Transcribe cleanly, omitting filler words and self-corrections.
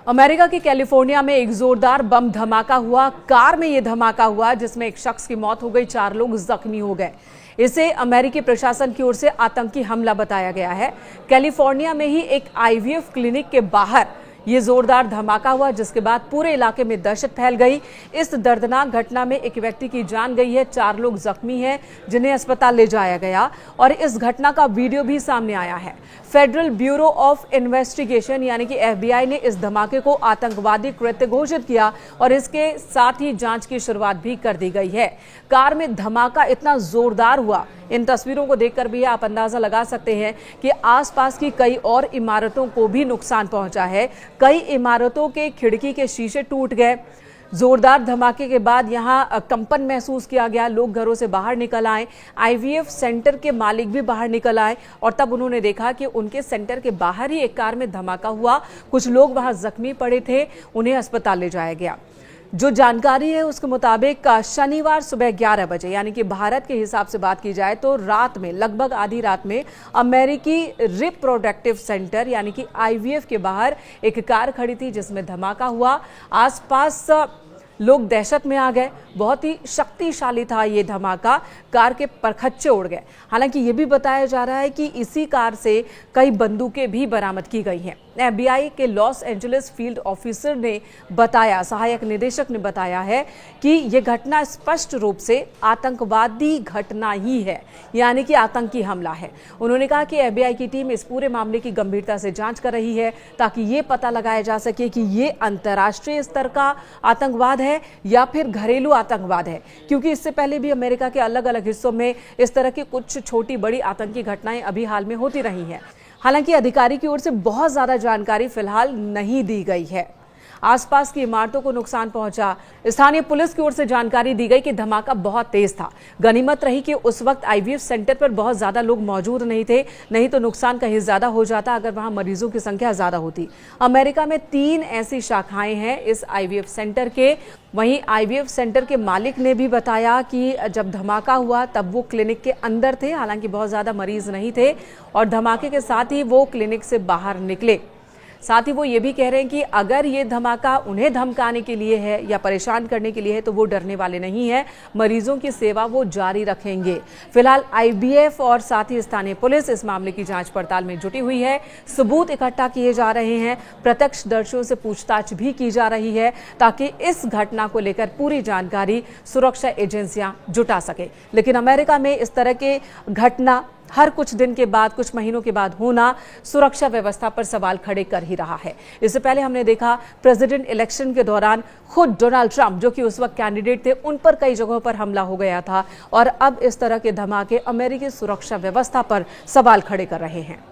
America के California में एक जोरदार बम धमाका हुआ। कार में यह धमाका हुआ जिसमें एक शख्स की मौत हो गई, 4 लोग जख्मी हो गए। इसे अमेरिकी प्रशासन की ओर से आतंकी हमला बताया गया है। कैलिफोर्निया में ही एक आईवीएफ क्लिनिक के बाहर ये जोरदार धमाका हुआ, जिसके बाद पूरे इलाके में दहशत फैल गई। इस दर्दनाक घटना में एक व्यक्ति की जान गई है, 4 लोग जख्मी हैं जिन्हें अस्पताल ले जाया गया और इस घटना का वीडियो भी सामने आया है। फेडरल ब्यूरो ऑफ इन्वेस्टिगेशन यानी कि एफबीआई ने इस धमाके को आतंकवादी कृत्य घोषित किया और इसके साथ ही जांच की शुरुआत भी कर दी गई है। कार में धमाका इतना जोरदार हुआ, इन तस्वीरों को देखकर भी आप अंदाजा लगा सकते हैं कि आसपास की कई और इमारतों को भी नुकसान पहुंचा है। कई इमारतों के खिड़की के शीशे टूट गए। जोरदार धमाके के बाद यहां कंपन महसूस किया गया, लोग घरों से बाहर निकल आए। आईवीएफ सेंटर के मालिक भी बाहर निकल आए और तब उन्होंने देखा कि उनके सेंटर के बाहर ही एक कार में धमाका हुआ। कुछ लोग वहां जख्मी पड़े थे, उन्हें अस्पताल ले जाया गया। जो जानकारी है उसके मुताबिक शनिवार सुबह 11 बजे यानी कि भारत के हिसाब से बात की जाए तो रात में लगभग आधी रात में अमेरिकी रिप्रोडक्टिव सेंटर यानी कि आईवीएफ के बाहर एक कार खड़ी थी जिसमें धमाका हुआ। आसपास लोग दहशत में आ गए। बहुत ही शक्तिशाली था ये धमाका, कार के परखच्चे उड़ गए। हालांकि ये भी बताया जा रहा है कि इसी कार से कई बंदूकें भी बरामद की गई हैं। एफबीआई के लॉस एंजलिस फील्ड ऑफिसर ने बताया, सहायक निदेशक ने बताया है कि यह घटना स्पष्ट रूप से आतंकवादी घटना ही है, यानी कि आतंकी हमला है। उन्होंने कहा कि एफबीआई की टीम इस पूरे मामले की गंभीरता से जांच कर रही है ताकि ये पता लगाया जा सके कि ये अंतर्राष्ट्रीय स्तर का आतंकवाद है या फिर घरेलू आतंकवाद है, क्योंकि इससे पहले भी अमेरिका के अलग अलग हिस्सों में इस तरह की कुछ छोटी बड़ी आतंकी घटनाएं अभी हाल में होती रही हैं। हालांकि अधिकारी की ओर से बहुत ज्यादा जानकारी फिलहाल नहीं दी गई है। आसपास की इमारतों को नुकसान पहुंचा। स्थानीय पुलिस की ओर से जानकारी दी गई कि धमाका बहुत तेज था। गनीमत रही कि उस वक्त आईवीएफ सेंटर पर बहुत ज्यादा लोग मौजूद नहीं थे, नहीं तो नुकसान कहीं ज्यादा हो जाता अगर वहां मरीजों की संख्या ज्यादा होती। अमेरिका में 3 ऐसी शाखाएं हैं इस आईवीएफ सेंटर के। वहीं आईवीएफ सेंटर के मालिक ने भी बताया कि जब धमाका हुआ तब वो क्लिनिक के अंदर थे, हालांकि बहुत ज्यादा मरीज नहीं थे और धमाके के साथ ही वो क्लिनिक से बाहर निकले। साथ ही वो ये भी कह रहे हैं कि अगर ये धमाका उन्हें धमकाने के लिए है या परेशान करने के लिए है तो वो डरने वाले नहीं है, मरीजों की सेवा वो जारी रखेंगे। फिलहाल आईवीएफ और साथ ही स्थानीय पुलिस इस मामले की जांच पड़ताल में जुटी हुई है। सबूत इकट्ठा किए जा रहे हैं, प्रत्यक्षदर्शियों से पूछताछ भी की जा रही है ताकि इस घटना को लेकर पूरी जानकारी सुरक्षा एजेंसियां जुटा सके। लेकिन अमेरिका में इस तरह के घटना हर कुछ दिन के बाद, कुछ महीनों के बाद होना सुरक्षा व्यवस्था पर सवाल खड़े कर ही रहा है। इससे पहले हमने देखा प्रेसिडेंट इलेक्शन के दौरान खुद डोनाल्ड ट्रंप, जो कि उस वक्त कैंडिडेट थे, उन पर कई जगहों पर हमला हो गया था और अब इस तरह के धमाके अमेरिकी सुरक्षा व्यवस्था पर सवाल खड़े कर रहे हैं।